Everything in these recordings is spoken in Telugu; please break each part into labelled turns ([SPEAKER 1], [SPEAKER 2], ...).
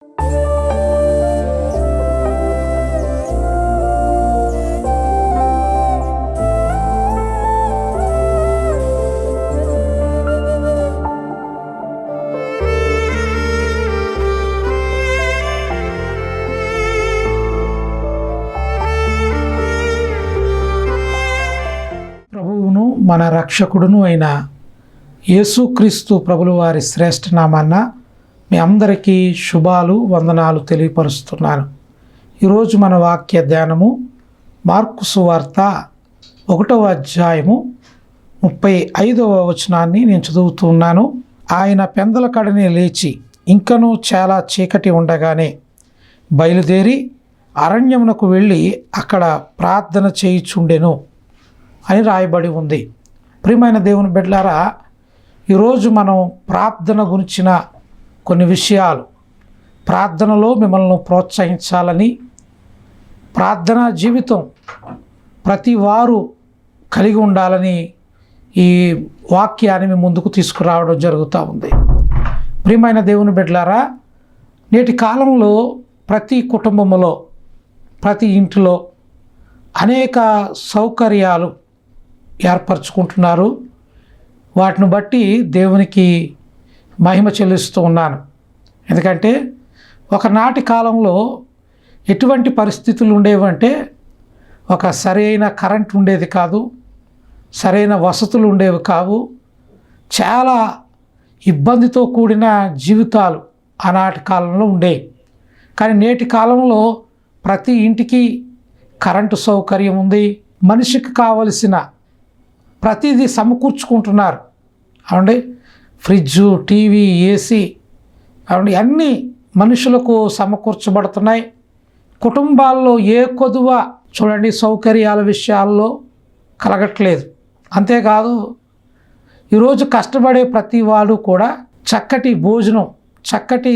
[SPEAKER 1] ప్రభువును మన రక్షకుడును అయిన యేసుక్రీస్తు ప్రభుల వారి శ్రేష్ఠ నామాన్న మీ అందరికీ శుభాలు వందనాలు తెలియపరుస్తున్నాను. ఈరోజు మన వాక్య ధ్యానము మార్కు సువార్త 1వ అధ్యాయము 35వ వచనాన్ని నేను చదువుతున్నాను. ఆయన పెందల కడనే లేచి ఇంకనూ చాలా చీకటి ఉండగానే బయలుదేరి అరణ్యమునకు వెళ్ళి అక్కడ ప్రార్థన చేయుచుండెను అని రాయబడి ఉంది. ప్రియమైన దేవుని బిడ్డలారా, ఈరోజు మనం ప్రార్థన గురించిన కొన్ని విషయాలు, ప్రార్థనలో మిమ్మల్ని ప్రోత్సహించాలని, ప్రార్థనా జీవితం ప్రతి వారు కలిగి ఉండాలని ఈ వాక్యాన్ని మీ ముందుకు తీసుకురావడం జరుగుతూ ఉంది. ప్రియమైన దేవుని బిడ్డలారా, నేటి కాలంలో ప్రతి కుటుంబంలో, ప్రతి ఇంటిలో అనేక సౌకర్యాలు ఏర్పరచుకుంటున్నారు. వాటిని బట్టి దేవునికి మహిమ చెల్లిస్తూ ఉన్నాను. ఎందుకంటే ఒకనాటి కాలంలో ఎటువంటి పరిస్థితులు ఉండేవంటే, ఒక సరైన కరెంట్ ఉండేది కాదు, సరైన వసతులు ఉండేవి కావు. చాలా ఇబ్బందితో కూడిన జీవితాలు ఆనాటి కాలంలో ఉండేవి. కానీ నేటి కాలంలో ప్రతి ఇంటికి కరెంటు సౌకర్యం ఉంది. మనిషికి కావలసిన ప్రతిదీ సమకూర్చుకుంటున్నారు. అవునండి, ఫ్రిడ్జు, టీవీ, ఏసీ, అవునండి, అన్నీ మనుషులకు సమకూర్చబడుతున్నాయి. కుటుంబాల్లో ఏ కొదువ చూడండి సౌకర్యాల విషయాల్లో కలగట్లేదు. అంతేకాదు, ఈరోజు కష్టపడే ప్రతి వాడు కూడా చక్కటి భోజనం, చక్కటి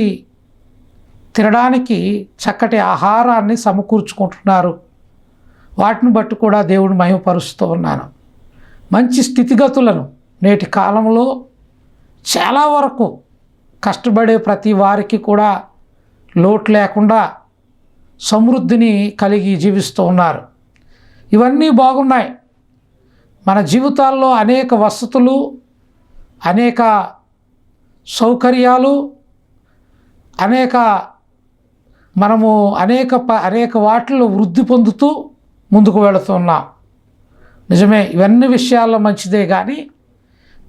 [SPEAKER 1] తినడానికి చక్కటి ఆహారాన్ని సమకూర్చుకుంటున్నారు. వాటిని బట్టి కూడా దేవుడు మహిమపరుస్తూ ఉన్నాను. మంచి స్థితిగతులను నేటి కాలంలో చాలా వరకు కష్టపడే ప్రతి వారికి కూడా లోటు లేకుండా సమృద్ధిని కలిగి జీవిస్తూ ఉన్నారు. ఇవన్నీ బాగున్నాయి. మన జీవితాల్లో అనేక వసతులు, అనేక సౌకర్యాలు, మనము అనేక వాటిలో వృద్ధి పొందుతూ ముందుకు వెళుతున్నాం. నిజమే, ఇవన్నీ విషయాల్లో మంచిదే. కానీ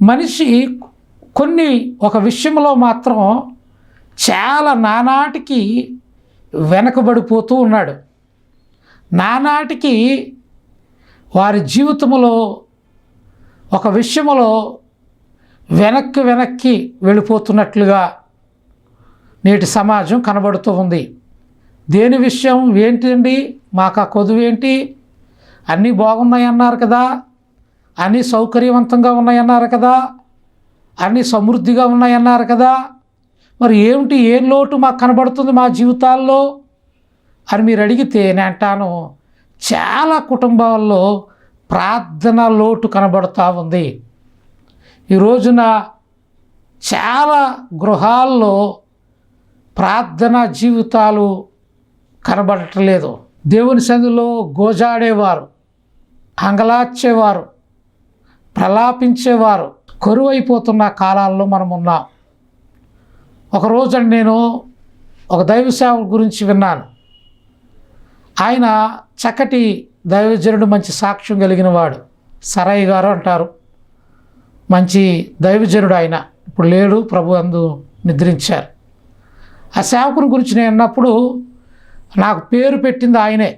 [SPEAKER 1] మనిషి ఒక విషయంలో మాత్రం చాలా నానాటికి వెనకబడిపోతూ ఉన్నాడు. నానాటికి వారి జీవితంలో ఒక విషయంలో వెనక్కి వెళ్ళిపోతున్నట్లుగా నేటి సమాజం కనబడుతూ ఉంది. దేని విషయం ఏంటండి, మాకు ఆ కొదువేంటి, అన్నీ బాగున్నాయి అన్నారు కదా, అన్నీ సౌకర్యవంతంగా ఉన్నాయన్నారు కదా, అన్నీ సమృద్ధిగా ఉన్నాయన్నారు కదా, మరి ఏమిటి, ఏం లోటు మాకు కనబడుతుంది మా జీవితాల్లో అని మీరు అడిగితే నేను అంటాను, చాలా కుటుంబాల్లో ప్రార్థన లోటు కనబడుతూ ఉంది. ఈ రోజున చాలా గృహాల్లో ప్రార్థనా జీవితాలు కనబడట్లేదు. దేవుని సన్నిధిలో గోజాడేవారు, అంగలార్చేవారు, ప్రలాపించేవారు కరువైపోతున్న కాలాల్లో మనం ఉన్నాం. ఒకరోజు నేను ఒక దైవ సేవకుడి గురించి విన్నాను. ఆయన చక్కటి దైవజనుడు, మంచి సాక్ష్యం కలిగిన వాడు, సరయ్య గారు అంటారు. మంచి దైవజనుడు ఆయన, ఇప్పుడు లేడు, ప్రభు అందు నిద్రించారు. ఆ సేవకుని గురించి నేను విన్నప్పుడు నాకు పేరు పెట్టింది ఆయనే.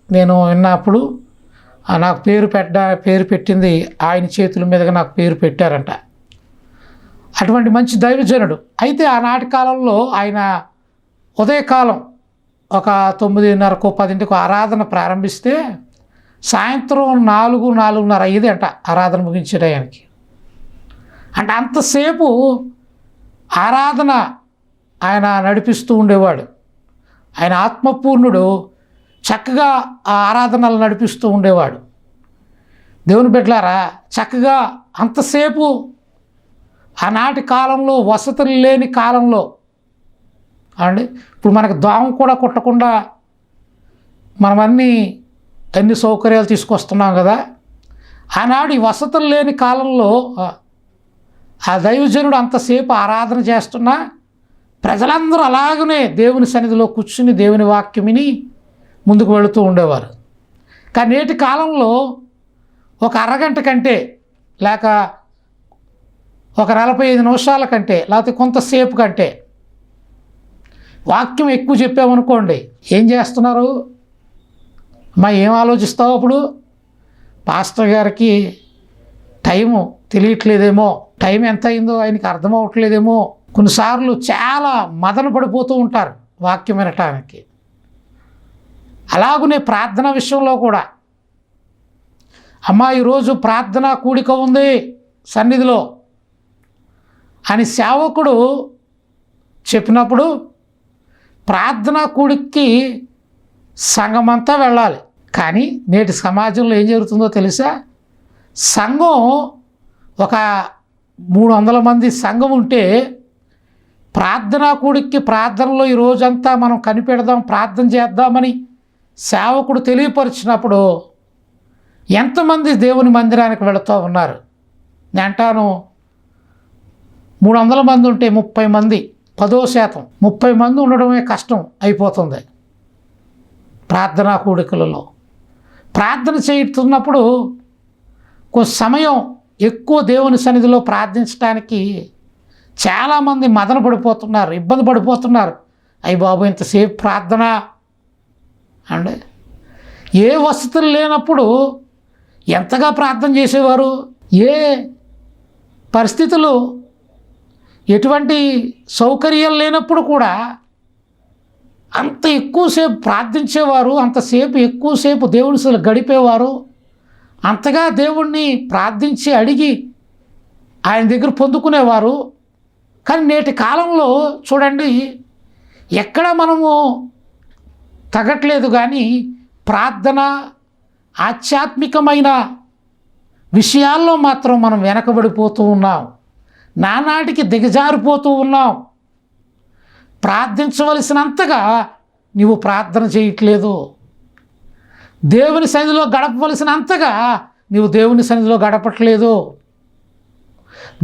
[SPEAKER 1] నేను విన్నప్పుడు నాకు పేరు పెట్టింది ఆయన చేతుల మీదుగా నాకు పేరు పెట్టారంట. అటువంటి మంచి దైవజనుడు. అయితే ఆనాటి కాలంలో ఆయన ఉదయకాలం ఒక 9:30కో 10కో ఆరాధన ప్రారంభిస్తే సాయంత్రం 4, 4:30 అయ్యేది అంట ఆరాధన ముగించే టయానికి. అంటే అంతసేపు ఆరాధన ఆయన నడిపిస్తూ ఉండేవాడు. ఆయన ఆత్మపూర్ణుడు, చక్కగా ఆ ఆరాధనలు నడిపిస్తూ ఉండేవాడు. దేవుని బిడ్డలారా, చక్కగా అంతసేపు ఆనాటి కాలంలో, వసతులు లేని కాలంలో, అండి ఇప్పుడు మనకు దోమ కూడా కుట్టకుండా మనం అన్ని సౌకర్యాలు తీసుకొస్తున్నాం కదా. ఆనాడు ఈ వసతులు లేని కాలంలో ఆ దైవజనుడు అంతసేపు ఆరాధన చేస్తున్నా ప్రజలందరూ అలాగనే దేవుని సన్నిధిలో కూర్చుని దేవుని వాక్యం విని ముందుకు వెళుతూ ఉండేవారు. కానీ నేటి కాలంలో ఒక అరగంట కంటే లేక ఒక 45 నిమిషాల కంటే లేకపోతే కొంతసేపు కంటే వాక్యం ఎక్కువ చెప్పామనుకోండి, ఏం చేస్తున్నారు? ఏం ఆలోచిస్తావు అప్పుడు? పాస్టర్ గారికి టైము తెలియట్లేదేమో, టైం ఎంత అయిందో ఆయనకి అర్థం అవ్వట్లేదేమో. కొన్నిసార్లు చాలా మదన పడిపోతూ ఉంటారు వాక్యం వినటానికి. అలాగనే ప్రార్థన విషయంలో కూడా, ఈరోజు ప్రార్థన కూడిక ఉంది సన్నిధిలో అని సేవకుడు చెప్పినప్పుడు ప్రార్థనా కూడికి సంఘమంతా వెళ్ళాలి. కానీ నేటి సమాజంలో ఏం జరుగుతుందో తెలుసా? సంఘం ఒక 300 మంది సంఘం ఉంటే ప్రార్థనా కూడికి ప్రార్థనలో ఈ రోజంతా మనం కనిపెడదాం, ప్రార్థన చేద్దామని సేవకుడు తెలియపరిచినప్పుడు ఎంతమంది దేవుని మందిరానికి వెళుతూ ఉన్నారు? నేను అంటాను 300 మంది ఉంటే 30 మంది, 10%, 30 మంది ఉండడమే కష్టం అయిపోతుంది. ప్రార్థనా కూడికలలో ప్రార్థన చేస్తున్నప్పుడు కొంత సమయం ఎక్కువ దేవుని సన్నిధిలో ప్రార్థించడానికి చాలామంది మదన పడిపోతున్నారు, ఇబ్బంది పడిపోతున్నారు. అయ్య బాబు ఇంతసేపు ప్రార్థన అండి. ఏ వసతులు లేనప్పుడు ఎంతగా ప్రార్థన చేసేవారు? ఏ పరిస్థితులు, ఎటువంటి సౌకర్యాలు లేనప్పుడు కూడా అంత ఎక్కువసేపు ప్రార్థించేవారు, అంతసేపు ఎక్కువసేపు దేవుని సన్నిధిలో గడిపేవారు. అంతగా దేవుణ్ణి ప్రార్థించి అడిగి ఆయన దగ్గర పొందుకునేవారు. కానీ నేటి కాలంలో చూడండి, ఎక్కడ మనము తగ్గట్లేదు, కానీ ప్రార్థన ఆధ్యాత్మికమైన విషయాల్లో మాత్రం మనం వెనకబడిపోతూ ఉన్నాం, నానాటికి దిగజారిపోతూ ఉన్నాం. ప్రార్థించవలసినంతగా నీవు ప్రార్థన చేయట్లేదు. దేవుని సన్నిధిలో గడపవలసినంతగా నీవు దేవుని సన్నిధిలో గడపట్లేదు.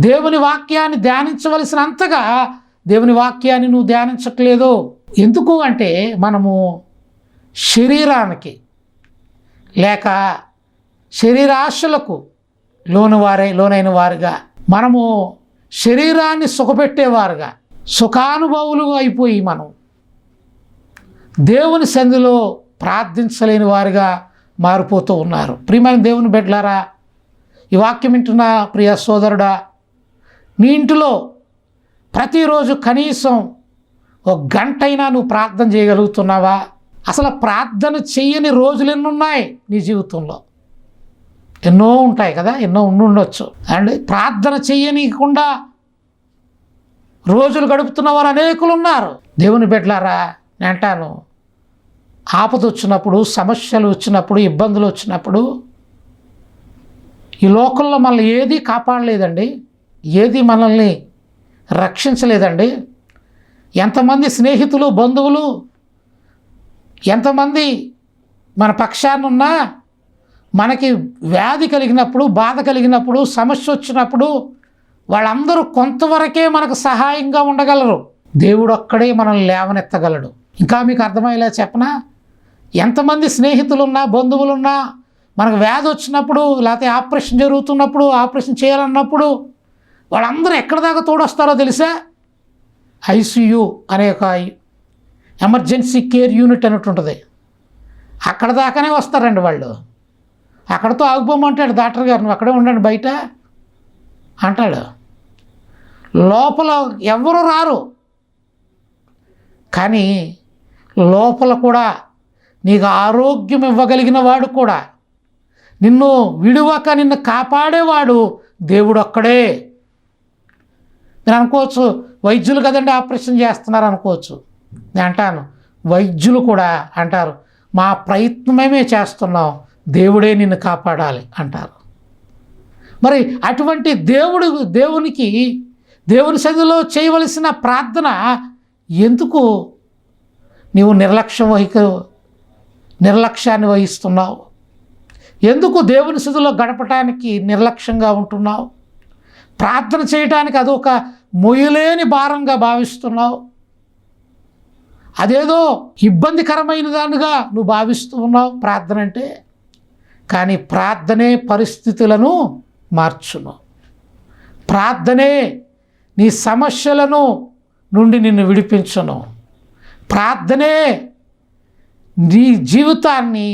[SPEAKER 1] దేవుని వాక్యాన్ని ధ్యానించవలసినంతగా దేవుని వాక్యాన్ని నువ్వు ధ్యానించట్లేదు. ఎందుకు అంటే మనము శరీరానికి లేక శరీరాశలకు లోనైన వారుగా, మనము శరీరాన్ని సుఖపెట్టేవారుగా, సుఖానుభవులు అయిపోయి మనం దేవుని సన్నిధిలో ప్రార్థించలేని వారుగా మారిపోతూ ఉన్నారు. ప్రియమైన దేవుని బిడ్డలారా, ఈ వాక్యం వింటున్న ప్రియ సోదరుడా, నీ ఇంటిలో ప్రతిరోజు కనీసం 1 గంటైనా నువ్వు ప్రార్థన చేయగలుగుతున్నావా? అసలు ప్రార్థన చెయ్యని రోజులు ఎన్ని ఉన్నాయి నీ జీవితంలో? ఎన్నో ఉంటాయి కదా, ఎన్నో ఉండొచ్చు అండి. ప్రార్థన చెయ్యనీయకుండా రోజులు గడుపుతున్న వారు అనేకులు ఉన్నారు. దేవుని బిడ్డలారా, నేను అంటాను, ఆపద వచ్చినప్పుడు, సమస్యలు వచ్చినప్పుడు, ఇబ్బందులు వచ్చినప్పుడు ఈ లోకంలో మనల్ని ఏది కాపాడలేదండి, ఏది మనల్ని రక్షించలేదండి. ఎంతమంది స్నేహితులు, బంధువులు, ఎంతమంది మన పక్షాన ఉన్నా మనకి వ్యాధి కలిగినప్పుడు, బాధ కలిగినప్పుడు, సమస్య వచ్చినప్పుడు వాళ్ళందరూ కొంతవరకే మనకు సహాయంగా ఉండగలరు. దేవుడు ఒక్కడే మనల్ని లేవనెత్తగలడు. ఇంకా మీకు అర్థమయ్యేలా చెప్పనా? ఎంతమంది స్నేహితులున్నా, బంధువులున్నా మనకు వ్యాధి వచ్చినప్పుడు, లేకపోతే ఆపరేషన్ జరుగుతున్నప్పుడు, ఆపరేషన్ చేయాలన్నప్పుడు వాళ్ళందరూ ఎక్కడి దాకా తోడొస్తారో తెలుసా? ఐసీయూ అనే ఒక ఎమర్జెన్సీ కేర్ యూనిట్ అన్నట్టు ఉంటుంది, అక్కడ దాకానే వస్తారండి వాళ్ళు. అక్కడతో ఆగిపోమంటాడు డాక్టర్ గారు, నువ్వు అక్కడే ఉండండి బయట అంటాడు. లోపల ఎవరు రారు, కానీ లోపల కూడా నీకు ఆరోగ్యం ఇవ్వగలిగిన వాడు కూడా, నిన్ను విడువక నిన్ను కాపాడేవాడు దేవుడు ఒక్కడే. నేను అనుకోవచ్చు, వైద్యులు కదండి ఆపరేషన్ చేస్తున్నారు అనుకోవచ్చు. నేను అంటాను, వైద్యులు కూడా అంటారు, మా ప్రయత్నమే చేస్తున్నాం, దేవుడే నిన్ను కాపాడాలి అంటారు. మరి అటువంటి దేవుని సన్నిధిలో చేయవలసిన ప్రార్థన ఎందుకు నీవు నిర్లక్ష్యాన్ని వహిస్తున్నావు? ఎందుకు దేవుని సన్నిధిలో గడపటానికి నిర్లక్ష్యంగా ఉంటున్నావు? ప్రార్థన చేయటానికి అదొక మొయ్యలేని భారంగా భావిస్తున్నావు. అదేదో ఇబ్బందికరమైన దానిగా నువ్వు భావిస్తూ ఉన్నావు ప్రార్థన అంటే. కానీ ప్రార్థనే పరిస్థితులను మార్చును. ప్రార్థనే నీ సమస్యలను నుండి నిన్ను విడిపించును. ప్రార్థనే నీ జీవితాన్ని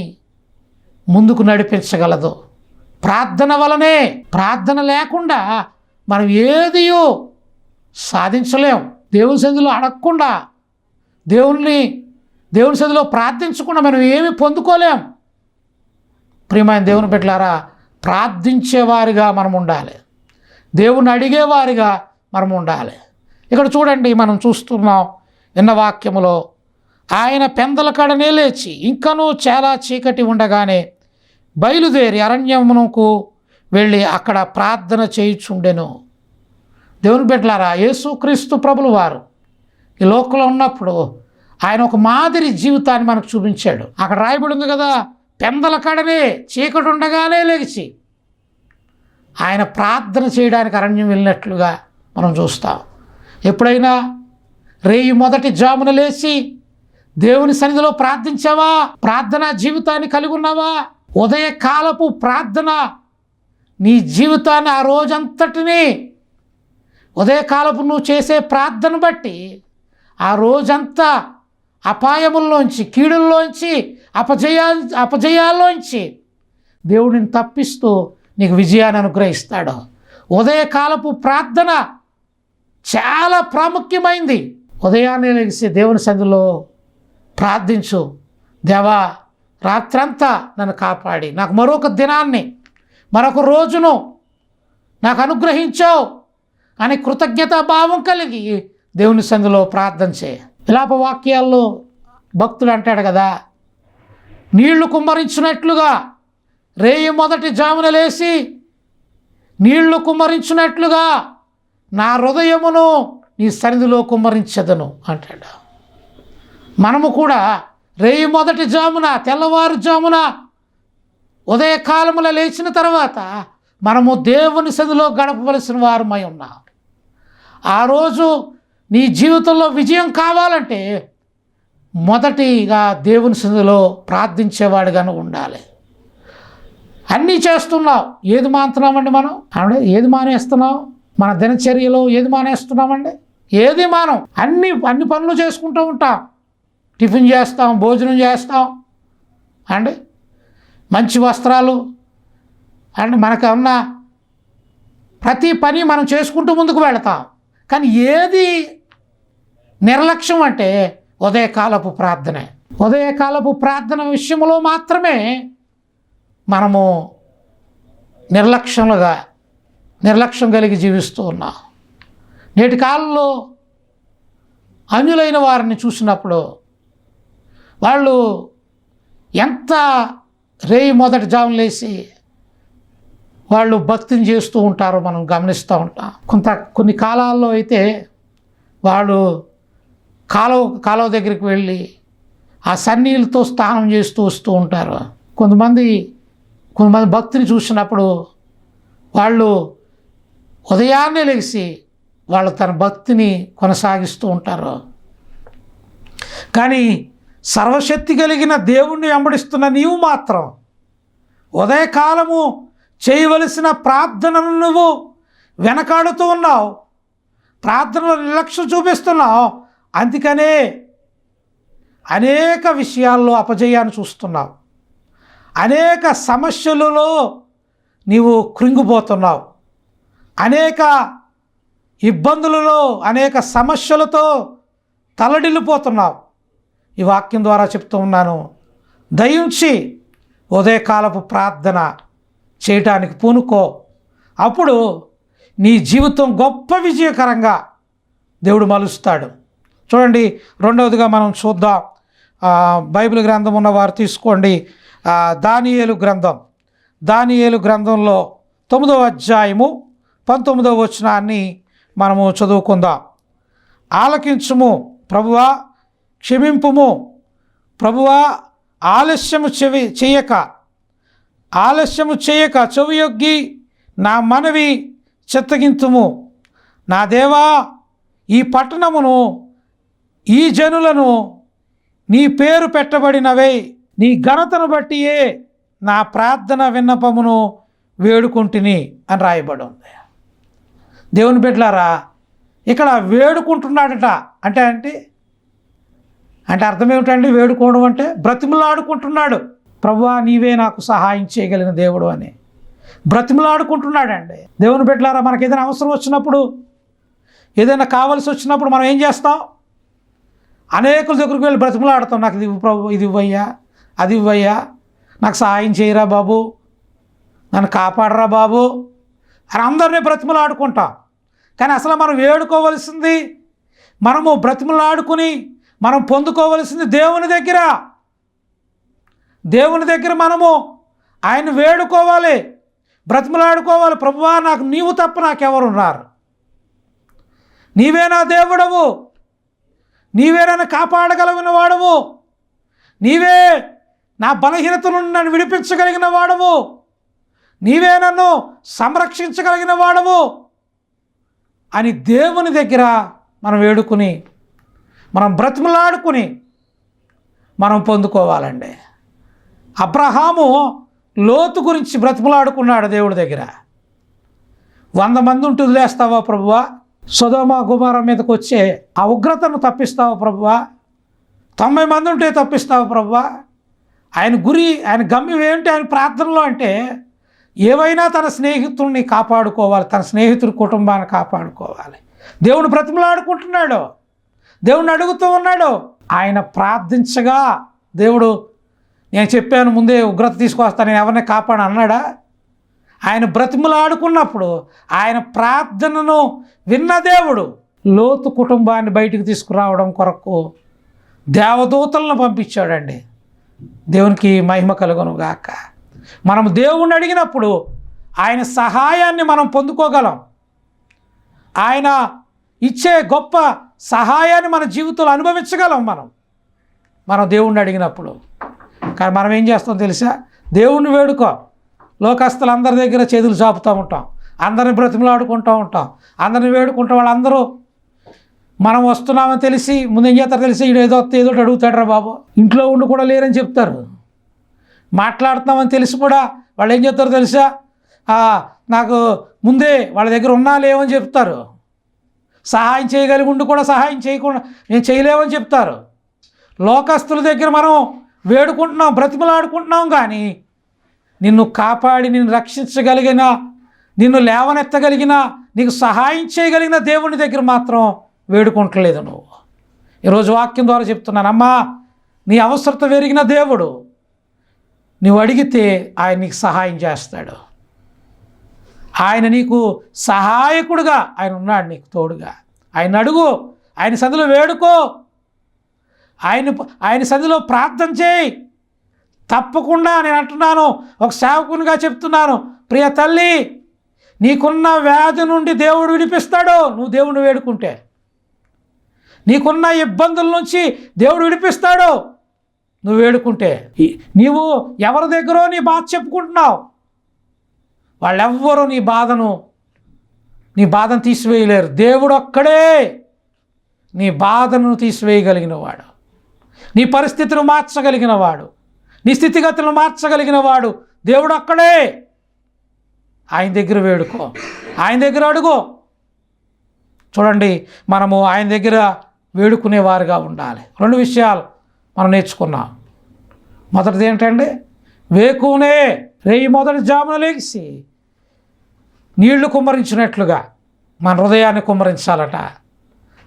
[SPEAKER 1] ముందుకు నడిపించగలదు. ప్రార్థన వలనే, ప్రార్థన లేకుండా మనం ఏదియో సాధించలేం. దేవుని సన్నిధిలో అడగకుండా, దేవుని సన్నిధిలో ప్రార్థించకుండా మనం ఏమీ పొందుకోలేం. ప్రియమైన దేవుని బిడ్డలారా, ప్రార్థించేవారిగా మనం ఉండాలి. దేవుని అడిగేవారిగా మనం ఉండాలి. ఇక్కడ చూడండి, మనం చూస్తున్నాం విన్న వాక్యములో, ఆయన పెందల కడనే లేచి ఇంకనూ చాలా చీకటి ఉండగానే బయలుదేరి అరణ్యమునకు వెళ్ళి అక్కడ ప్రార్థన చేయుచుండెను. దేవుని బిడ్డలారా, యేసుక్రీస్తు ప్రభులు వారు ఈ లోకంలో ఉన్నప్పుడు ఆయన ఒక మాదిరి జీవితాన్ని మనకు చూపించాడు. అక్కడ రాయబడి ఉంది కదా, పెందల కడనే చీకటి ఉండగానే లేచి ఆయన ప్రార్థన చేయడానికి అరణ్యం వెళ్ళినట్లుగా మనం చూస్తాం. ఎప్పుడైనా రేయి మొదటి జామున లేచి దేవుని సన్నిధిలో ప్రార్థించావా? ప్రార్థనా జీవితాన్ని కలిగి ఉన్నావా? ఉదయకాలపు ప్రార్థన నీ జీవితాన్ని, ఆ రోజంతటినీ, ఉదయకాలపు నువ్వు చేసే ప్రార్థన బట్టి ఆ రోజంతా అపాయముల్లోంచి, కీడుల్లోంచి, అపజయాల్లోంచి దేవుడిని తప్పిస్తూ నీకు విజయాన్ని అనుగ్రహిస్తాడు. ఉదయకాలపు ప్రార్థన చాలా ప్రాముఖ్యమైంది. ఉదయాన్నే లేచి దేవుని సన్నిధిలో ప్రార్థించు. దేవా, రాత్రంతా నన్ను కాపాడి నాకు మరొక దినాన్ని, మరొక రోజును నాకు అనుగ్రహించావు అని కృతజ్ఞతాభావం కలిగి దేవుని సన్నిధిలో ప్రార్థన చేయి. విలాప వాక్యాల్లో భక్తుడు అంటాడు కదా, నీళ్లు కుమ్మరించినట్లుగా రేయి మొదటి జామున లేచి నీళ్లు కుమ్మరించినట్లుగా నా హృదయమును నీ సన్నిధిలో కుమ్మరించదను అంటాడు. మనము కూడా రేయి మొదటి జామున, తెల్లవారుజామున, ఉదయకాలమున లేచిన తర్వాత మనము దేవుని సన్నిధిలో గడపవలసిన వారమై ఉన్నాం. ఆ రోజు నీ జీవితంలో విజయం కావాలంటే మొదటిగా దేవుని సన్నిధిలో ప్రార్థించేవాడిగాను ఉండాలి. అన్నీ చేస్తున్నావు, ఏది మానుతున్నామండి మనం? ఏది మానేస్తున్నాం? మన దినచర్యలో ఏది మానేస్తున్నామండి? ఏది మానం. అన్ని పనులు చేసుకుంటూ ఉంటాం. టిఫిన్ చేస్తాం, భోజనం చేస్తాం అండి, మంచి వస్త్రాలు అండి, మనకు ఉన్న ప్రతి పని మనం చేసుకుంటూ ముందుకు వెళతాం. కానీ ఏది నిర్లక్ష్యం అంటే ఉదయకాలపు ప్రార్థనే. ఉదయకాలపు ప్రార్థన విషయంలో మాత్రమే మనము నిర్లక్ష్యం కలిగి జీవిస్తూ ఉన్నాం. నేటి కాలంలో అన్యులైన వారిని చూసినప్పుడు వాళ్ళు ఎంత రేయి మొదటి జామున లేచి వాళ్ళు భక్తిని చేస్తూ ఉంటారో మనం గమనిస్తూ ఉంటాం. కొన్ని కాలాల్లో అయితే వాళ్ళు కాలువ దగ్గరికి వెళ్ళి ఆ సన్నీళ్ళతో స్నానం చేస్తూ వస్తూ ఉంటారు. కొంతమంది భక్తిని చూసినప్పుడు వాళ్ళు ఉదయాన్నే లేచి వాళ్ళు తన భక్తిని కొనసాగిస్తూ ఉంటారు. కానీ సర్వశక్తి కలిగిన దేవుణ్ణి వెంబడిస్తున్న నీవు మాత్రం ఉదయకాలము చేయవలసిన ప్రార్థనను నువ్వు వెనకాడుతూ ఉన్నావు, ప్రార్థనలో నిర్లక్ష్యం చూపిస్తున్నావు. అందుకనే అనేక విషయాల్లో అపజయాన్ని చూస్తున్నావు, అనేక సమస్యలలో నీవు కృంగిపోతున్నావు, అనేక ఇబ్బందులలో, అనేక సమస్యలతో తలడిల్లిపోతున్నావు. ఈ వాక్యం ద్వారా చెప్తూ ఉన్నాను, దయించి ఉదయకాలపు ప్రార్థన చేయటానికి పూనుకో. అప్పుడు నీ జీవితం గొప్ప విజయకరంగా దేవుడు మలుస్తాడు. చూడండి, రెండవదిగా మనం చూద్దాం. బైబిల్ గ్రంథం ఉన్నవారు తీసుకోండి. దానియేలు గ్రంథంలో 9వ అధ్యాయము 19వ వచనాన్ని మనము చదువుకుందాం. ఆలకించుము, ప్రభువా క్షమింపుము, ప్రభువా ఆలస్యము చేయక చెవియొగ్గి నా మనవి చిత్తగింతుము. నా దేవా, ఈ పట్టణమును ఈ జనులను నీ పేరు పెట్టబడినవై నీ ఘనతను బట్టియే నా ప్రార్థన విన్నపమును వేడుకుంటుని అని రాయబడి ఉంది. దేవుని బిడ్డలారా, ఇక్కడ వేడుకుంటున్నాడట. అంటే అర్థం ఏమిటండి? వేడుకోవడం అంటే బ్రతిమలాడుకుంటున్నాడు. ప్రభువా నీవే నాకు సహాయం చేయగలిగిన దేవుడు అని బ్రతిమలాడుకుంటున్నాడండి. దేవుని బిడ్డలారా, మనకి ఏదైనా అవసరం వచ్చినప్పుడు, ఏదైనా కావాల్సి వచ్చినప్పుడు మనం ఏం చేస్తాం? అనేకుల దగ్గరికి వెళ్ళి బ్రతిమలాడతాం. నాకు ఇది ప్రభు, ఇది ఇవ్వయ్యా, అది ఇవ్వయ్యా, నాకు సహాయం చేయరా బాబు, నన్ను కాపాడరా బాబు అని అందరినీ బ్రతిమలాడుకుంటాం. కానీ అసలు మనం వేడుకోవలసింది, మనము బ్రతిమలాడుకుని మనం పొందుకోవలసింది దేవుని దగ్గర మనము ఆయన వేడుకోవాలి, బ్రతిమలాడుకోవాలి. ప్రభువా నాకు నీవు తప్ప నాకెవరున్నారు? నీవే నా దేవుడవు, నీవే నన్ను కాపాడగలిగిన వాడవు, నీవే నా బలహీనత నుండి నన్ను విడిపించగలిగిన వాడవు, నీవే నన్ను సంరక్షించగలిగిన వాడవు అని దేవుని దగ్గర మనం వేడుకుని, మనం బ్రతిమలాడుకుని మనం పొందుకోవాలండి. అబ్రహాము లోతు గురించి బ్రతిమలాడుకున్నాడు దేవుడి దగ్గర. 100 మంది ఉంటూ వదిలేస్తావా ప్రభువా? సొదొమ గొమొర్రా మీదకి వచ్చే ఆ ఉగ్రతను తప్పిస్తావా ప్రభువా? 90 మంది ఉంటే తప్పిస్తావా ప్రభువా? ఆయన గమ్యం ఏమిటి ఆయన ప్రార్థనలో అంటే ఏవైనా తన స్నేహితుడిని కాపాడుకోవాలి, తన స్నేహితుడి కుటుంబాన్ని కాపాడుకోవాలి. దేవుడు బ్రతిమలాడుకుంటున్నాడు, దేవుడిని అడుగుతూ ఉన్నాడు. ఆయన ప్రార్థించగా దేవుడు, నేను చెప్పాను ముందే ఉగ్రత తీసుకొస్తాను, నేను ఎవరిని కాపాడు అన్నాడా? ఆయన బ్రతిమలాడుకున్నప్పుడు ఆయన ప్రార్థనను విన్న దేవుడు లోతు కుటుంబాన్ని బయటికి తీసుకురావడం కొరకు దేవదూతలను పంపించాడండి. దేవునికి మహిమ కలుగును గాక. మనం దేవుణ్ణి అడిగినప్పుడు ఆయన సహాయాన్ని మనం పొందుకోగలం. ఆయన ఇచ్చే గొప్ప సహాయాన్ని మన జీవితంలో అనుభవించగలం మనం దేవుణ్ణి అడిగినప్పుడు. కానీ మనం ఏం చేస్తాం తెలుసా? దేవుణ్ణి వేడుకో, లోకస్తులందరి దగ్గర చేతులు చాపుతూ ఉంటాం, అందరిని బ్రతిమలాడుకుంటూ ఉంటాం, అందరిని వేడుకుంటాం. వాళ్ళందరూ మనం వస్తున్నామని తెలిసి ముందు ఏం చేస్తారు తెలిసి, ఈడు ఏదో అడుగుతాడరా బాబు, ఇంట్లో ఉండి కూడా లేరని చెప్తారు. మాట్లాడుతున్నామని తెలిసి కూడా వాళ్ళు ఏం చెప్తారు తెలుసా? నాకు ముందే వాళ్ళ దగ్గర ఉన్నా లేవని చెప్తారు. సహాయం చేయగలిగి ఉండి కూడా సహాయం చేయకుండా నేను చేయలేవని చెప్తారు. లోకస్తుల దగ్గర మనం వేడుకుంటున్నాం, బ్రతిమలాడుకుంటున్నాం, కానీ నిన్ను కాపాడి నిన్ను రక్షించగలిగిన, నిన్ను లేవనెత్తగలిగిన, నీకు సహాయం చేయగలిగిన దేవుని దగ్గర మాత్రం వేడుకుంటలేదు నువ్వు. ఈరోజు వాక్యం ద్వారా చెప్తున్నాను, అమ్మా నీ అవసరత వెరిగిన దేవుడు, నువ్వు అడిగితే ఆయన నీకు సహాయం చేస్తాడు. ఆయన నీకు సహాయకుడుగా ఆయన ఉన్నాడు, నీకు తోడుగా. ఆయన అడుగు, ఆయన సన్నిధిలో వేడుకో, ఆయన సన్నిధిలో ప్రార్థన చేయి. తప్పకుండా నేను అంటున్నాను, ఒక సేవకునిగా చెప్తున్నాను, ప్రియ తల్లి, నీకున్న వ్యాధి నుండి దేవుడు విడిపిస్తాడు నువ్వు దేవుడిని వేడుకుంటే. నీకున్న ఇబ్బందుల నుంచి దేవుడు విడిపిస్తాడు నువ్వు వేడుకుంటే. నీవు ఎవరి దగ్గరో నీ బాధ చెప్పుకుంటున్నావు, వాళ్ళెవ్వరూ నీ బాధను తీసివేయలేరు. దేవుడు ఒక్కడే నీ బాధను తీసివేయగలిగిన వాడు, నీ పరిస్థితిని మార్చగలిగిన వాడు, నీ స్థితిగతులను మార్చగలిగిన వాడు దేవుడు ఒక్కడే. ఆయన దగ్గర వేడుకో, ఆయన దగ్గర అడుగు. చూడండి, మనము ఆయన దగ్గర వేడుకునేవారుగా ఉండాలి. 2 విషయాలు మనం నేర్చుకున్నాం. మొదటిది ఏంటంటే, వేకునే రేయి మొదటి జామున లేచి నీళ్లు కుమ్మరించినట్లుగా మన హృదయాన్ని కుమ్మరించాలట.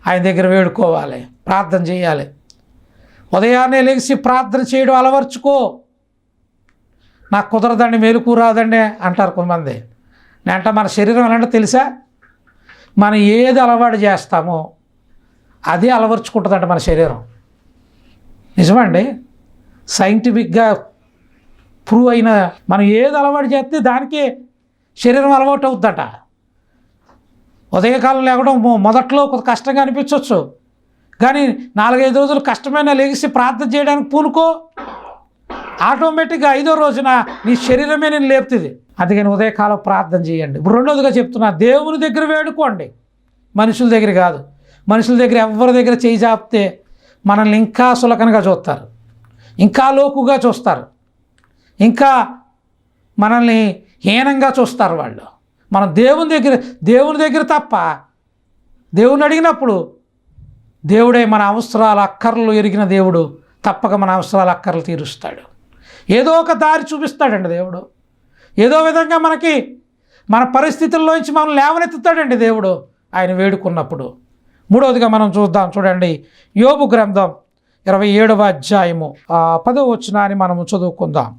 [SPEAKER 1] ఆయన దగ్గర వేడుకోవాలి, ప్రార్థన చేయాలి. ఉదయాన్నే లేచి ప్రార్థన చేయడం అలవర్చుకో. నాకు కుదరదండి, మేలుకు రాదండి అంటారు కొంతమంది. అంటే మన శరీరం ఎలాంటి తెలుసా? మనం ఏది అలవాటు చేస్తామో అదే అలవర్చుకుంటుందంట మన శరీరం. నిజమండి, సైంటిఫిక్గా ప్రూవ్ అయిన, మనం ఏది అలవాటు చేస్తే దానికే శరీరం అలవాటు అవుద్దట. ఉదయకాలం లేవడం మొదట్లో కొంత కష్టంగా అనిపించవచ్చు, కానీ 4-5 రోజులు కష్టమైన లెగిసి ప్రార్థన చేయడానికి పూనుకో, ఆటోమేటిక్గా 5వ రోజున నీ శరీరమే నేను లేపుతుంది. అందుకని ఉదయకాలం ప్రార్థన చేయండి. ఇప్పుడు రెండోదిగా చెప్తున్నా, దేవుని దగ్గర వేడుకోండి, మనుషుల దగ్గర కాదు. మనుషుల దగ్గర ఎవరి దగ్గర చేయి చాపితే మనల్ని ఇంకా సులకనగా చూస్తారు, ఇంకా లోకుగా చూస్తారు, ఇంకా మనల్ని హీనంగా చూస్తారు వాళ్ళు. మనం దేవుని దగ్గర తప్ప, దేవుని అడిగినప్పుడు దేవుడే మన అవసరాలు అక్కర్లు ఎరిగిన దేవుడు తప్పక మన అవసరాలు అక్కర్లు తీరుస్తాడు. ఏదో ఒక దారి చూపిస్తాడండి దేవుడు. ఏదో విధంగా మనకి మన పరిస్థితుల్లోంచి మనం లేవనెత్తుతాడండి దేవుడు ఆయన వేడుకున్నప్పుడు. మూడవదిగా మనం చూడండి, యోబు గ్రంథం 27వ అధ్యాయము 10వ వచనాన్ని మనము చదువుకుందాం.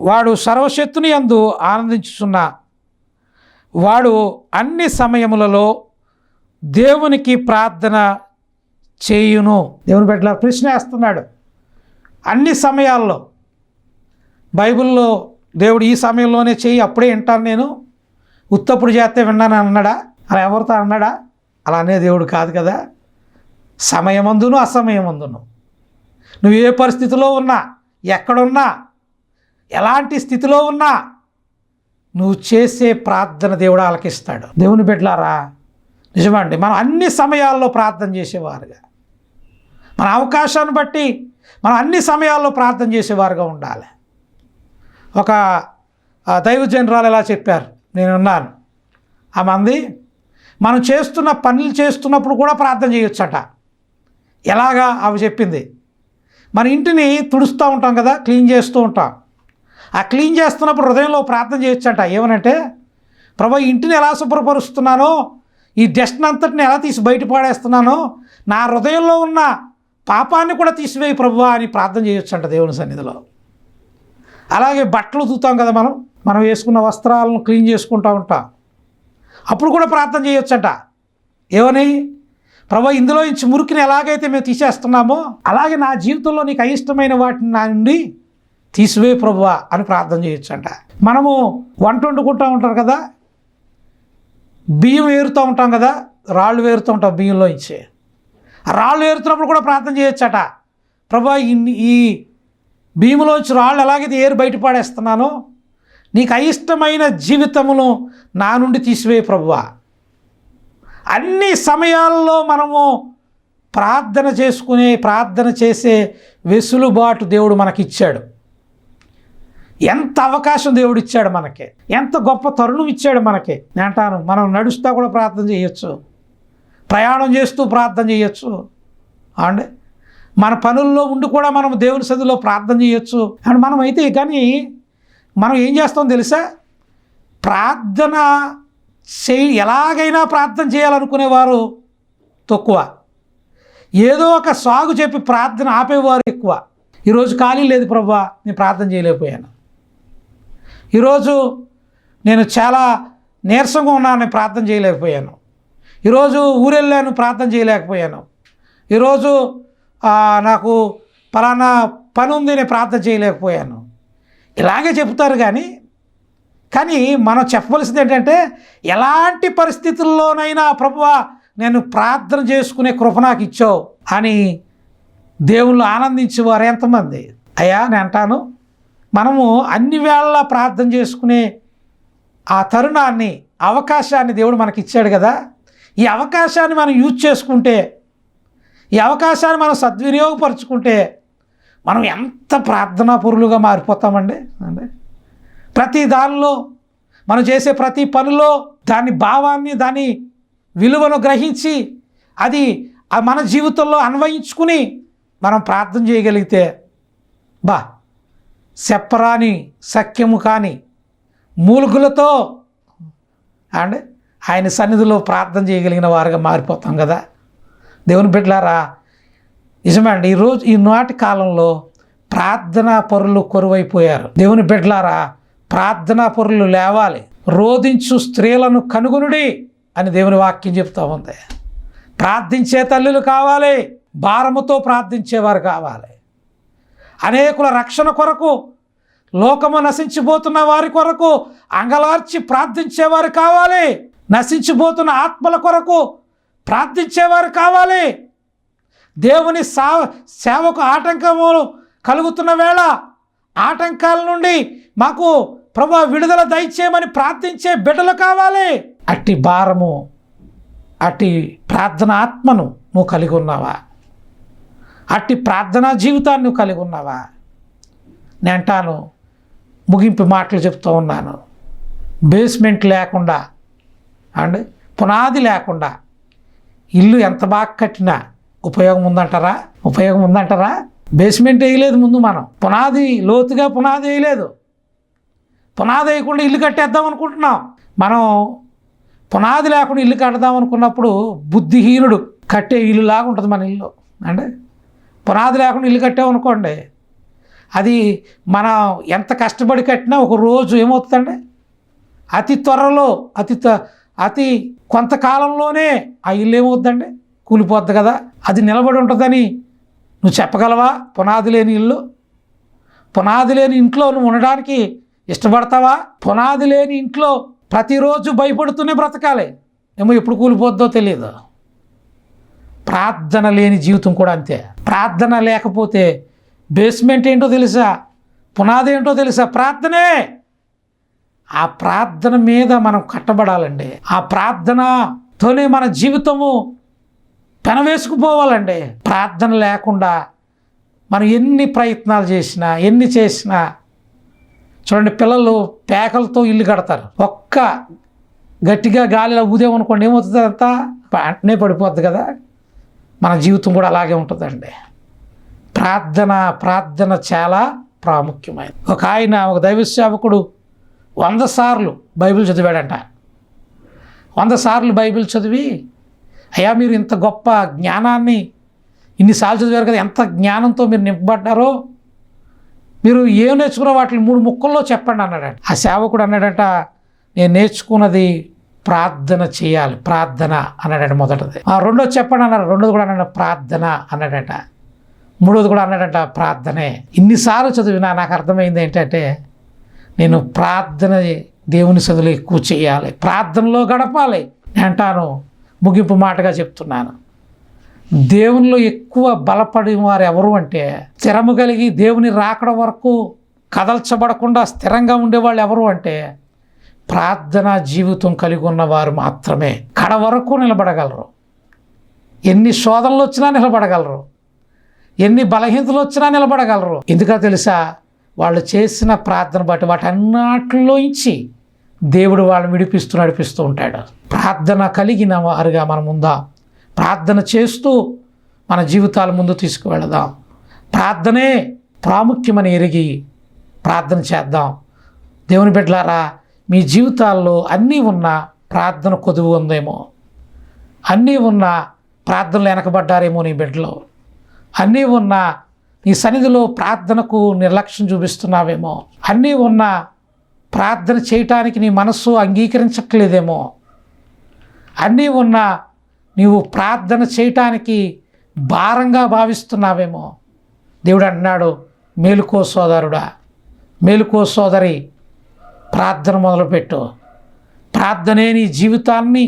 [SPEAKER 1] వాడు సర్వశక్తుని యందు ఆనందించుచున్న వాడు అన్ని సమయములలో దేవునికి ప్రార్థన చేయును. దేవుని బిడ్డలారా, ప్రశ్న వేస్తున్నాడు. అన్ని సమయాల్లో బైబిల్లో దేవుడు ఈ సమయంలోనే చేయి అప్పుడే వింటాను నేను, ఉత్తప్పుడు చేస్తే విన్నాను అన్నాడా? అలా ఎవరితో అన్నాడా? అలా అనే దేవుడు కాదు కదా. సమయమందును అసమయమందును నువ్వు ఏ పరిస్థితిలో ఉన్నా, ఎక్కడున్నా, ఎలాంటి స్థితిలో ఉన్నా నువ్వు చేసే ప్రార్థన దేవుడు ఆలకిస్తాడు. దేవుని బిడ్డలారా, నిజమండి, మనం అన్ని సమయాల్లో ప్రార్థన చేసేవారుగా, మన అవకాశాన్ని బట్టి మనం అన్ని సమయాల్లో ప్రార్థన చేసేవారుగా ఉండాలి. ఒక దైవజనరాలు ఎలా చెప్పారు, నేనున్నాను. ఆ మంది మనం చేస్తున్న పనులు చేస్తున్నప్పుడు కూడా ప్రార్థన చేయొచ్చట. ఎలాగా అవి చెప్పింది. మన ఇంటిని తుడుస్తూ ఉంటాం కదా, క్లీన్ చేస్తూ ఉంటాం. ఆ క్లీన్ చేస్తున్నప్పుడు హృదయంలో ప్రార్థన చేయొచ్చట. ఏమనంటే, ప్రభు ఇంటిని ఎలా శుభ్రపరుస్తున్నానో, ఈ డస్ట్ని అంతటిని ఎలా తీసి బయట పాడేస్తున్నానో, నా హృదయంలో ఉన్న పాపాన్ని కూడా తీసివేయి ప్రభువా అని ప్రార్థన చేయొచ్చంట దేవుని సన్నిధిలో. అలాగే బట్టలు ఉతుకుతాం కదా, మనం వేసుకున్న వస్త్రాలను క్లీన్ చేసుకుంటూ ఉంటాం. అప్పుడు కూడా ప్రార్థన చేయొచ్చంట. ఏమని? ప్రభు ఇందులో నుంచి మురికిని ఎలాగైతే మేము తీసేస్తున్నామో అలాగే నా జీవితంలో నీకు అయిష్టమైన వాటిని నా నుండి తీసివే ప్రభువా అని ప్రార్థన చేయొచ్చంట. మనము వంట వండుకుంటూ ఉంటారు కదా, బియ్యం వేరుతూ ఉంటాం కదా, రాళ్ళు వేరుతూ ఉంటాం బియ్యంలో ఇచ్చి. ఆ రాళ్ళు వేరుతున్నప్పుడు కూడా ప్రార్థన చేయొచ్చట. ప్రభా ఈ బియ్యంలోంచి రాళ్ళు ఎలాగైతే ఏరు బయటపడేస్తున్నానో నీకు అయిష్టమైన జీవితమును నా నుండి తీసివే ప్రభువా. అన్ని సమయాల్లో మనము ప్రార్థన చేసే వెసులుబాటు దేవుడు మనకిచ్చాడు. ఎంత అవకాశం దేవుడు ఇచ్చాడు మనకి, ఎంత గొప్ప తరుణం ఇచ్చాడు మనకి. నేను అంటాను, మనం నడుస్తూ కూడా ప్రార్థన చేయొచ్చు, ప్రయాణం చేస్తూ ప్రార్థన చేయొచ్చు అండి, మన పనుల్లో ఉండి కూడా మనం దేవుని సన్నిధిలో ప్రార్థన చేయొచ్చు. అండ్ మనమైతే కానీ మనం ఏం చేస్తాం తెలుసా, ప్రార్థన ఎలాగైనా ప్రార్థన చేయాలనుకునేవారు తక్కువ, ఏదో ఒక సాగు చెప్పి ప్రార్థన ఆపేవారు ఎక్కువ. ఈరోజు ఖాళీ లేదు ప్రభువా, నేను ప్రార్థన చేయలేకపోయాను, ఈరోజు నేను చాలా నీరసంగా ఉన్నాను, నేను ప్రార్థన చేయలేకపోయాను, ఈరోజు ఊరెళ్ళాను ప్రార్థన చేయలేకపోయాను, ఈరోజు నాకు పలానా పని ఉంది నేను ప్రార్థన చేయలేకపోయాను, ఇలాగే చెప్తారు. కానీ మనం చెప్పవలసింది ఏంటంటే, ఎలాంటి పరిస్థితుల్లోనైనా ప్రభువా నేను ప్రార్థన చేసుకునే కృప నాకు ఇచ్చావు అని దేవుళ్ళు ఆనందించేవారు ఎంతమంది. అయ్యా నేను అంటాను, మనము అన్ని వేళలా ప్రార్థన చేసుకునే ఆ తరుణాన్ని, అవకాశాన్ని దేవుడు మనకి ఇచ్చాడు కదా. ఈ అవకాశాన్ని మనం యూజ్ చేసుకుంటే, ఈ అవకాశాన్ని మనం సద్వినియోగపరుచుకుంటే మనం ఎంత ప్రార్థనాపరులుగా మారిపోతామండి. ప్రతి దానిలో మనం చేసే ప్రతి పనిలో దాని భావాన్ని, దాని విలువను గ్రహించి అది మన జీవితంలో అన్వయించుకుని మనం ప్రార్థన చేయగలిగితే చెప్పరాని సఖ్యము కాని మూలుగులతో ఆయన సన్నిధిలో ప్రార్థన చేయగలిగిన వారుగా మారిపోతాం కదా. దేవుని బిడ్డలారా, నిజమే అండి, ఈ నాటి కాలంలో ప్రార్థనా పరులు కొరువైపోయారు. దేవుని బిడ్డలారా, ప్రార్థనా పరులు లేవాలి. రోధించు స్త్రీలను కనుగొనుడి అని దేవుని వాక్యం చెప్తూ ఉంది. ప్రార్థించే తల్లులు కావాలి, భారముతో ప్రార్థించేవారు కావాలి. అనేకుల రక్షణ కొరకు, లోకము నశించిపోతున్న వారి కొరకు అంగలార్చి ప్రార్థించేవారు కావాలి. నశించిపోతున్న ఆత్మల కొరకు ప్రార్థించేవారు కావాలి. దేవుని సేవకు ఆటంకములు కలుగుతున్న వేళ ఆటంకాల నుండి మాకు ప్రభువా విడుదల దయచేయమని ప్రార్థించే బిడ్డలు కావాలి. అట్టి భారము, అట్టి ప్రార్థన ఆత్మను నువ్వు కలిగి ఉన్నావా? అట్టి ప్రార్థనా జీవితాన్ని నువ్వు కలిగి ఉన్నావా? నేను అంటాను, ముగింపు మాటలు చెప్తూ ఉన్నాను, బేస్మెంట్ లేకుండా అండి, పునాది లేకుండా ఇల్లు ఎంత బాగా కట్టినా ఉపయోగం ఉందంటారా? ఉపయోగం ఉందంటారా? బేస్మెంట్ వేయలేదు ముందు, మనం పునాది లోతుగా పునాది వేయలేదు. పునాది వేయకుండా ఇల్లు కట్టేద్దాం అనుకుంటున్నాం. మనం పునాది లేకుండా ఇల్లు కడదాం అనుకున్నప్పుడు బుద్ధిహీనుడు కట్టే ఇల్లు లాగా ఉంటుంది మన ఇల్లు అంటే. పునాది లేకుండా ఇల్లు కట్టామనుకోండి, అది మనం ఎంత కష్టపడి కట్టినా ఒక రోజు ఏమవుతుందండి, అతి త్వరలో అతి కొంతకాలంలోనే ఆ ఇల్లు ఏమవుతుందండి, కూలిపోద్ది కదా. అది నిలబడి ఉంటుందని నువ్వు చెప్పగలవా? పునాది లేని ఇల్లు, పునాది లేని ఇంట్లో నువ్వు ఉండడానికి ఇష్టపడతావా? పునాది లేని ఇంట్లో ప్రతిరోజు భయపడుతూనే బ్రతకాలి, ఏమో ఎప్పుడు కూలిపోద్దో తెలియదు. ప్రార్థన లేని జీవితం కూడా అంతే. ప్రార్థన లేకపోతే బేస్మెంట్ ఏంటో తెలుసా, పునాది ఏంటో తెలుసా? ప్రార్థనే. ఆ ప్రార్థన మీద మనం కట్టబడాలండి. ఆ ప్రార్థనతోనే మన జీవితము పెనవేసుకుపోవాలండి. ప్రార్థన లేకుండా మనం ఎన్ని ప్రయత్నాలు చేసినా, ఎన్ని చేసినా, చూడండి, పిల్లలు పేకలతో ఇల్లు కడతారు. ఒక్క గట్టిగా గాలిలో ఊదేమనుకోండి, ఏమవుతుంది, అంతా వెంటనే పడిపోద్ది కదా. మన జీవితం కూడా అలాగే ఉంటుందండి. ప్రార్థన చాలా ప్రాముఖ్యమైనది. ఒక దైవ సేవకుడు 100 సార్లు బైబిల్ చదివాడంట. 100 సార్లు బైబిల్ చదివి, అయ్యా మీరు ఇంత గొప్ప జ్ఞానాన్ని ఇన్నిసార్లు చదివారు కదా, ఎంత జ్ఞానంతో మీరు నింపబడ్డారో, మీరు ఏం నేర్చుకున్న వాటిని 3 ముక్కల్లో చెప్పండి అన్నాడంట. ఆ సేవకుడు అన్నాడంట, నేను నేర్చుకున్నది ప్రార్థన చేయాలి, ప్రార్థన అన్నాడంట మొదటిది. రెండోది చెప్పండి అన్నారు, రెండోది కూడా అన్నాడు ప్రార్థన అన్నాడంట. మూడోది కూడా అన్నాడంట ప్రార్థనే. ఇన్నిసార్లు చదివినా నాకు అర్థమైంది ఏంటంటే, నేను ప్రార్థన, దేవుని చదువులు ఎక్కువ చేయాలి, ప్రార్థనలో గడపాలి. నేను అంటాను, ముగింపు మాటగా చెప్తున్నాను, దేవునిలో ఎక్కువ బలపడి వారు ఎవరు అంటే, స్థిరము కలిగి దేవుని రాకడ వరకు కదల్చబడకుండా స్థిరంగా ఉండేవాళ్ళు ఎవరు అంటే, ప్రార్థనా జీవితం కలిగి ఉన్నవారు మాత్రమే కడ వరకు నిలబడగలరు. ఎన్ని శోధనలు వచ్చినా నిలబడగలరు, ఎన్ని బలహీనతలు వచ్చినా నిలబడగలరు. ఎందుకో తెలుసా? వాళ్ళు చేసిన ప్రార్థన బట్టి వాటన్నిటిలోంచి దేవుడు వాళ్ళని విడిపిస్తూ నడిపిస్తూ ఉంటాడు. ప్రార్థన కలిగిన వారుగా మనం ఉందాం. ప్రార్థన చేస్తూ మన జీవితాల ముందు తీసుకువెళదాం. ప్రార్థనే ప్రాముఖ్యమని ఎరిగి ప్రార్థన చేద్దాం. దేవుని బిడ్డలారా, మీ జీవితాల్లో అన్నీ ఉన్న ప్రార్థన కొదువు ఉందేమో, అన్నీ ఉన్న ప్రార్థనలు వెనకబడ్డారేమో నీ బిడ్డలో, అన్నీ ఉన్న నీ సన్నిధిలో ప్రార్థనకు నిర్లక్ష్యం చూపిస్తున్నావేమో, అన్నీ ఉన్న ప్రార్థన చేయటానికి నీ మనస్సు అంగీకరించట్లేదేమో, అన్నీ ఉన్న నీవు ప్రార్థన చేయటానికి భారంగా భావిస్తున్నావేమో. దేవుడు అన్నాడు, మేలుకో సోదరుడా, మేలుకో సోదరి, ప్రార్థన మొదలుపెట్టు. ప్రార్థనే నీ జీవితాన్ని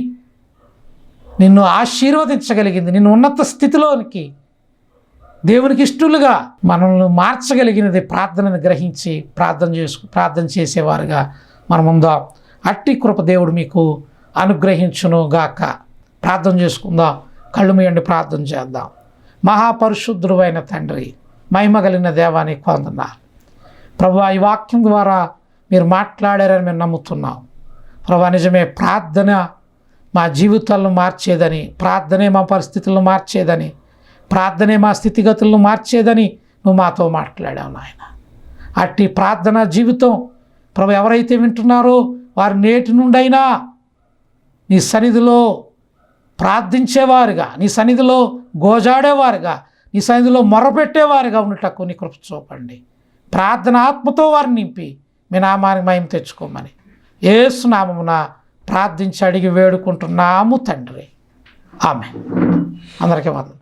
[SPEAKER 1] నిన్ను ఆశీర్వదించగలిగింది. నిన్ను ఉన్నత స్థితిలోనికి, దేవునికి ఇష్టలుగా మనల్ని మార్చగలిగినది ప్రార్థనను గ్రహించి ప్రార్థన చేసేవారుగా మనం ఉందాం. అట్టి కృప దేవుడు మీకు అనుగ్రహించును గాక. ప్రార్థన చేసుకుందాం. కళ్ళు మూయండి, ప్రార్థన చేద్దాం. మహాపరిశుద్ధుడైన తండ్రి, మహిమ కలిగిన దేవానికి వందనాలు ప్రభువా. ఈ వాక్యం ద్వారా మీరు మాట్లాడారని మేము నమ్ముతున్నాం ప్రభువా. నిజమే, ప్రార్థన మా జీవితాలను మార్చేదని, ప్రార్థనే మా పరిస్థితులను మార్చేదని, ప్రార్థనే మా స్థితిగతులను మార్చేదని నువ్వు మాతో మాట్లాడావు నాయన. అట్టి ప్రార్థన జీవితం ప్రభు ఎవరైతే వింటున్నారో వారు నేటి నుండైనా నీ సన్నిధిలో ప్రార్థించేవారుగా, నీ సన్నిధిలో గోజాడేవారుగా, నీ సన్నిధిలో మొరపెట్టేవారుగా ఉండటకు నీ కృప చూపండి. ప్రార్థన ఆత్మతో వారిని నింపి మీ నామానికి మహిమ తెచ్చుకోమని యేసు నామమున ప్రార్థించి అడిగి వేడుకుంటున్నాము తండ్రి. ఆమేన్. అందరికీ వందనాలు.